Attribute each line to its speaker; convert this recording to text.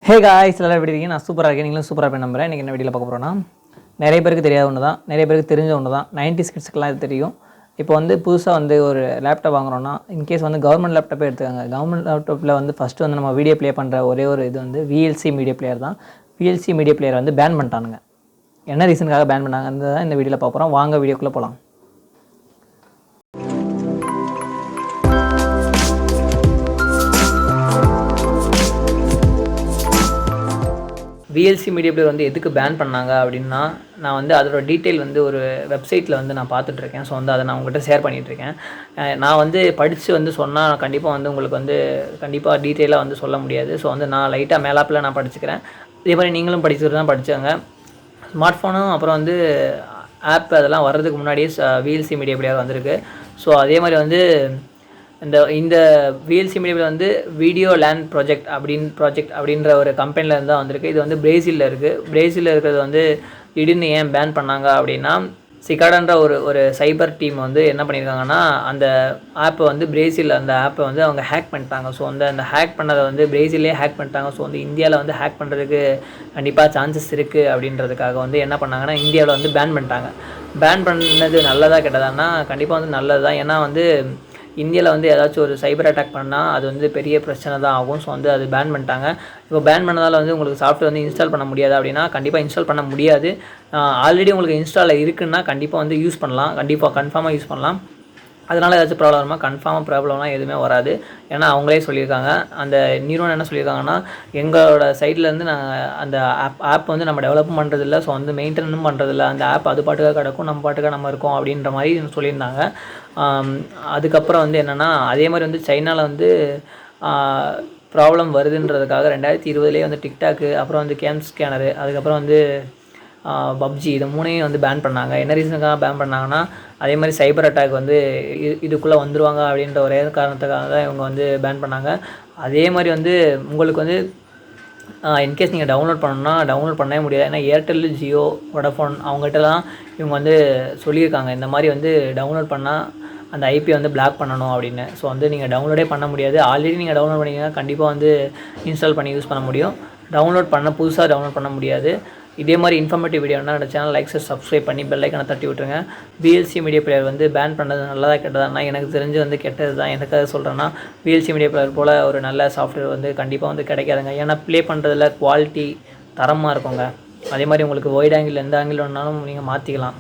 Speaker 1: Hey guys, எல்லோரும் எப்படி இருக்கீங்க? நான் சூப்பராக இருக்கேன். நீங்களும் சூப்பராக இருப்பேன் நம்புறேன். இன்றைக்கி என்ன வீடியோவில் பார்க்க போகிறோன்னா, நிறைய பேருக்கு தெரியாத ஒன்று தான், நிறைய பேருக்கு தெரிஞ்ச ஒன்று தான். 90s கிட்ஸ்க்குலாம் இது தெரியும். இப்போ வந்து புதுசாக வந்து ஒரு லேப்டாப் வாங்குறோன்னா, இன்கேஸ் வந்து கவர்மெண்ட் லேப்டாப்பே எடுத்துக்காங்க. கவர்மெண்ட் லேப்டாப்பில் வந்து ஃபஸ்ட்டு வந்து நம்ம வீடியோ ப்ளே பண்ணுற ஒரே ஒரு இது வந்து VLC மீடியா பிளேயர் தான். VLC மீடியா பிளேயர் வந்து பேன் பண்ணிட்டானுங்க. என்ன ரீசனுக்காக பேன் பண்ணாங்கன்னு தான் இந்த வீடியோவில் பார்க்க போகிறோம். வாங்க வீடியோக்குள்ளே போகலாம். VLC மீடியா பிளேயர் வந்து எதுக்கு பேன் பண்ணாங்க அப்படின்னா, நான் வந்து அதோட டீட்டெயில் வந்து ஒரு வெப்சைட்டில் வந்து நான் பார்த்துட்ருக்கேன். ஸோ வந்து அதை நான் உங்கள்கிட்ட ஷேர் பண்ணிகிட்ருக்கேன். நான் வந்து படித்து வந்து சொன்னால் கண்டிப்பாக வந்து உங்களுக்கு வந்து கண்டிப்பாக டீட்டெயிலாக வந்து சொல்ல முடியாது. ஸோ வந்து நான் லைட்டாக மேலாப்பில் நான் படிச்சுக்கிறேன். இதே மாதிரி நீங்களும் படிச்சுட்டு தான் படித்தாங்க. ஸ்மார்ட் ஃபோனும் அப்புறம் வந்து ஆப் அதெல்லாம் வர்றதுக்கு முன்னாடியே VLC மீடியா பிளேயர் வந்திருக்கு. ஸோ அதே மாதிரி வந்து இந்த VLC மீடியாவில் வந்து வீடியோ லேண்ட் ப்ராஜெக்ட் அப்படின்ற ஒரு கம்பெனிலேருந்து தான் வந்திருக்கு. இது வந்து பிரேசிலில் இருக்குது. பிரேசிலில் இருக்கிறது வந்து திடீர்னு ஏன் பேன் பண்ணாங்க அப்படின்னா, சிகாடான்ற ஒரு சைபர் டீம் வந்து என்ன பண்ணியிருக்காங்கன்னா, அந்த ஆப்பை வந்து அந்த ஆப்பை வந்து அவங்க ஹேக் பண்ணிட்டாங்க. ஸோ அந்த ஹேக் பண்ணதை வந்து பிரேசிலே ஹேக் பண்ணிட்டாங்க. ஸோ வந்து இந்தியாவில் வந்து ஹேக் பண்ணுறதுக்கு கண்டிப்பாக சான்சஸ் இருக்குது அப்படின்றதுக்காக வந்து என்ன பண்ணாங்கன்னா, இந்தியாவில் வந்து பேன் பண்ணிட்டாங்க. பேன் பண்ணது நல்லதாக கெட்டதான்னா கண்டிப்பாக வந்து நல்லது தான். ஏன்னா வந்து இந்தியாவில் வந்து ஏதாச்சும் ஒரு சைபர் அட்டாக் பண்ணால் அது வந்து பெரிய பிரச்சனை தான் ஆகும். ஸோ வந்து அது பேன் பண்ணிட்டாங்க. இப்போ பேன் பண்ணதால் வந்து உங்களுக்கு சாஃப்ட்வேர் வந்து இன்ஸ்டால் பண்ண முடியாது அப்படின்னா, கண்டிப்பாக இன்ஸ்டால் பண்ண முடியாது. ஆல்ரெடி உங்களுக்கு இன்ஸ்டாலில் இருக்குன்னா கண்டிப்பாக வந்து யூஸ் பண்ணலாம். கன்ஃபார்மாக யூஸ் பண்ணலாம். அதனால் ஏதாச்சும் ப்ராப்ளம் வருமா? கன்ஃபார்மாக ப்ராப்ளம்லாம் எதுவுமே வராது. ஏன்னா அவங்களே சொல்லியிருக்காங்க. அந்த நிறுவனம் என்ன சொல்லியிருக்காங்கன்னா, எங்களோட சைட்லேருந்து நாங்கள் அந்த ஆப் வந்து நம்ம டெவலப்பும் பண்ணுறதில்ல. ஸோ வந்து மெயின்டெனும் பண்ணுறதில்ல. அந்த ஆப் அது பாட்டுக்காக கிடக்கும், நம்ம பாட்டுக்காக நம்ம இருக்கோம் அப்படின்ற மாதிரி சொல்லியிருந்தாங்க. அதுக்கப்புறம் வந்து என்னென்னா, அதே மாதிரி வந்து சைனாவில் வந்து ப்ராப்ளம் வருதுன்றதுக்காக 2020 வந்து டிக்டாக்கு, அப்புறம் வந்து கேம் ஸ்கேனரு, அதுக்கப்புறம் வந்து பப்ஜி, இது மூணையும் வந்து பேன் பண்ணாங்க. என்ன ரீசனுக்காக பேன் பண்ணாங்கன்னா, அதே மாதிரி சைபர் அட்டாக் வந்து இதுக்குள்ளே வந்துடுவாங்க அப்படின்ற ஒரே காரணத்துக்காக தான் இவங்க வந்து பேன் பண்ணாங்க. அதே மாதிரி வந்து உங்களுக்கு வந்து இன்கேஸ் நீங்கள் டவுன்லோட் பண்ணணுன்னா டவுன்லோட் பண்ணவே முடியாது. ஏன்னா ஏர்டெல், ஜியோ, வோடஃபோன் அவங்ககிட்டலாம் இவங்க வந்து சொல்லியிருக்காங்க, இந்த மாதிரி வந்து டவுன்லோட் பண்ணால் அந்த ஐபி வந்து பிளாக் பண்ணணும் அப்படின்னு. ஸோ வந்து நீங்கள் டவுன்லோடே பண்ண முடியாது. ஆல்ரெடி நீங்கள் டவுன்லோட் பண்ணிங்கன்னா கண்டிப்பாக வந்து இன்ஸ்டால் பண்ணி யூஸ் பண்ண முடியும். புதுசாக டவுன்லோட் பண்ண முடியாது. இதே மாதிரி இன்ஃபர்மேட்டிவ் வீடியோனா என்னோட சேனல் லைக் சப்ஸ்கிரைப் பண்ணி பெல் ஐக்கானை தட்டி விட்டுருங்க. VLC மீடியா பிளேயர் வந்து பேன் பண்ணது நல்லதா கெட்டதானா? எனக்கு தெரிஞ்சு வந்து கெட்டது தான். எனக்காக சொல்கிறேன்னா, VLC மீடியா பிளேயர் போல் ஒரு நல்ல சாஃப்ட்வேர் வந்து கண்டிப்பாக வந்து கிடைக்காதுங்க. ஏன்னா ப்ளே பண்ணுறதுல குவாலிட்டி தரமாக இருக்குங்க. அதே மாதிரி உங்களுக்கு ஒயிட் ஆங்கிள் எந்த ஆங்கிள் வேணாலும் நீங்கள் மாற்றிக்கலாம்.